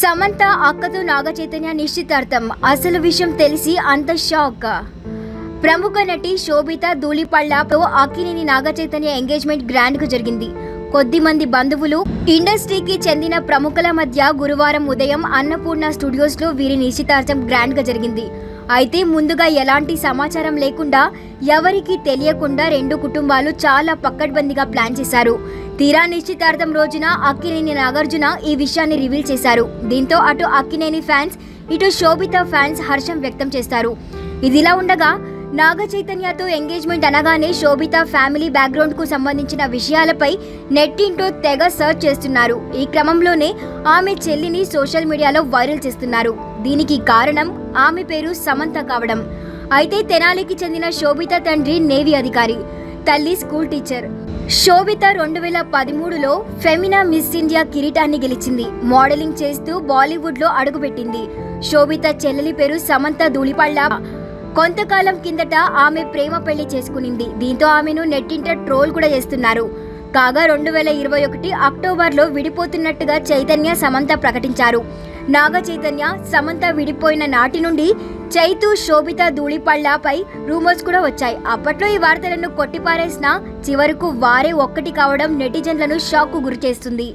సమంత అక్కతో నాగచైతన్య నిశ్చితార్థం. అసలు విషయం తెలిసి అంత షాక్. ప్రముఖ నటి శోభిత ధూళిపళ్ళతో అక్కినేని నాగచైతన్య ఎంగేజ్మెంట్ గ్రాండ్ గా జరిగింది. కొద్దిమంది బంధువులు, ఇండస్ట్రీకి చెందిన ప్రముఖుల మధ్య గురువారం ఉదయం అన్నపూర్ణ స్టూడియోస్ లో వీరి నిశ్చితార్థం గ్రాండ్ గా జరిగింది. అయితే ముందుగా ఎలాంటి సమాచారం లేకుండా, ఎవరికీ తెలియకుండా రెండు కుటుంబాలు చాలా పక్కడ్బందీగా ప్లాన్ చేశారు. తీరా నిశ్చితార్థం రోజున అక్కినేని నాగార్జున ఈ విషయాన్ని రివీల్ చేశారు. దీంతో అటు అక్కినేని ఫ్యాన్స్, ఇటు శోభిత ఫ్యాన్స్ హర్షం వ్యక్తం చేస్తారు. ఇదిలా ఉండగా నాగచైతన్యతో ఎంగేజ్మెంట్ అనగానే శోభిత ఫ్యామిలీ బ్యాక్గ్రౌండ్ కు సంబంధించిన విషయాలపై నెట్టింటో తెగ సర్చ్ చేస్తున్నారు. ఈ క్రమంలోనే ఆమె చెల్లిని సోషల్ మీడియాలో వైరల్ చేస్తున్నారు. దీనికి కారణం ఆమె పేరు సమంత కావడం. అయితే తెనాలికి చెందిన శోభిత తండ్రి నేవీ అధికారి, తల్లి స్కూల్ టీచర్. శోభిత 2013లో ఫెమినా మిస్ ఇండియా కిరీటాన్ని గెలిచింది. మోడలింగ్ చేస్తూ బాలీవుడ్ లో అడుగుపెట్టింది. శోభిత చెల్లెలి పేరు సమంత ధూళిపళ్ళ. కొంతకాలం కిందట ఆమె ప్రేమ పెళ్లి చేసుకునింది. దీంతో ఆమెను నెట్టింట ట్రోల్ కూడా చేస్తున్నారు. కాగా 2021 అక్టోబర్లో విడిపోతున్నట్టుగా చైతన్య, సమంత ప్రకటించారు. నాగ చైతన్య, సమంత విడిపోయిన నాటి నుండి చైతు, శోభిత ధూళిపళ్ళపై రూమర్స్ కూడా వచ్చాయి. అప్పట్లో ఈ వార్తలను కొట్టిపారేసినా చివరకు వారే ఒక్కటి కావడం నెటిజన్లను షాక్ కు గురిచేస్తుంది.